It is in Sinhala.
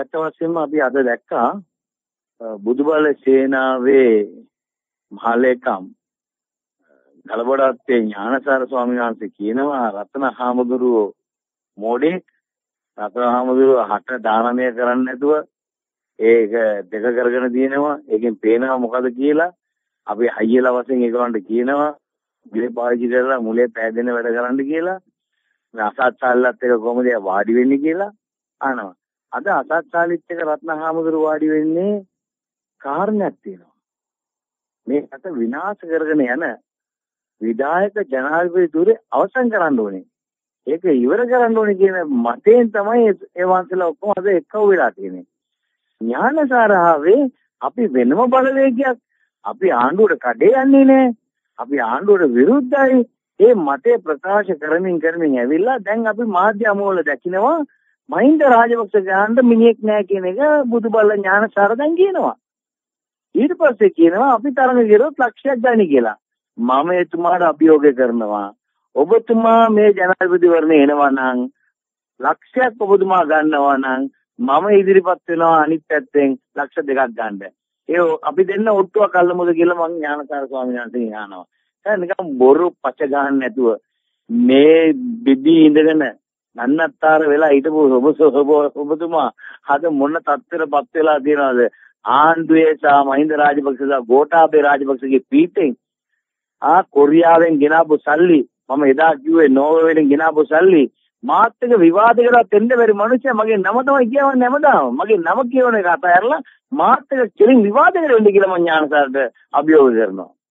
ඇත්ත වශයෙන්ම අපි අද දැක්කා බුදුබල සේනාවේ මහලේකම් ගලබඩත්තේ ඥානසාර ස්වාමීන් වහන්සේ කියනවා රත්න හාමුදුරුවෝ මොඩේ රත්න හාමුදුරුවෝ හට දානමය කරන්නේ නැතුව ඒක දෙක කරගෙන දිනනවා. ඒකෙන් පේනවා මොකද කියලා. අපි හයියලා වශයෙන් ඒගොල්ලන්ට කියනවා ගිලේ පාවිච්චි කරලා මුලේ පෑදෙන වැඩ කරන්න කියලා. මේ අසත්සාලලත් එක කොහොමද වාඩි වෙන්නේ කියලා අහනවා. අද අසත්සාලිත් එක රත්නහාමුදුරුවෝ වාඩි වෙන්නේ කාරණයක් තියෙනවා. මේ රට විනාශ කරගෙන යන විධායක ජනාධිපති ධුරේ අවසන් කරන්න ඕනේ. ඒක ඉවර කරන්න ඕනේ කියන මතයෙන් තමයි ඒ වන්සලා ඔක්කොම අද එක්කව වෙලා තියෙන්නේ. ඥානසාරාවේ අපි වෙනම බලවේගයක් අපි ආණ්ඩුවට කඩේ යන්නේ නැහැ. අපි ආණ්ඩුවට විරුද්ධයි. ඒ මතය ප්‍රකාශ කරමින් ඇවිල්ලා දැන් අපි මාධ්‍ය අමෝල දකිනවා මහින්ද රාජපක්ෂ ගානට මිනිහෙක් නැහැ කියන එක බුදුබල ඥානසාර දැන් කියනවා. ඊට පස්සේ කියනවා අපි තරඟ ගිරොත් ලක්ෂයක් ගන්න කියලා. මම එතුමාට අභියෝග කරනවා. ඔබතුමා මේ ජනාධිපතිවරණය එනවා නම් ලක්ෂයක් ඔබතුමා ගන්නවා නම් මම ඉදිරිපත් වෙනවා අනිත් පැත්තෙන් ලක්ෂ 2ක් ගන්න. ඒ අපි දෙන්න ඔට්ටුවක් අල්ලමුද කියලා මම ඥානසාර ස්වාමීන් වහන්සේගෙන් අහනවා. දැන් නිකන් බොරු පච ගන්න නැතුව මේ බිබී ඉඳගෙන නන්නත්තර වෙලා හිටපු ඔබතුමා හද මොන තත්ත්වෙටපත් වෙලා තියෙනවද? ආණ්ඩුවේ සහ මහින්ද රාජපක්ෂ සහ ගෝඨාභය රාජපක්ෂගේ පීඨෙන් කොරියාවෙන් ගෙනාපු සල්ලි මම එදා කිව්වේ නෝර්වේයෙන් ගෙනාපු සල්ලි මාත් එක්ක විවාද කරලා දෙන්න බැරි මිනිස්සු මගේ නම තමයි කියවන්නේ හැමදාම. මගේ නම කියවන එක අතහැරලා මාත් එක්ක කෙලින් විවාද කරන්න කියලා මම ඥානසාරට අභියෝග කරනවා.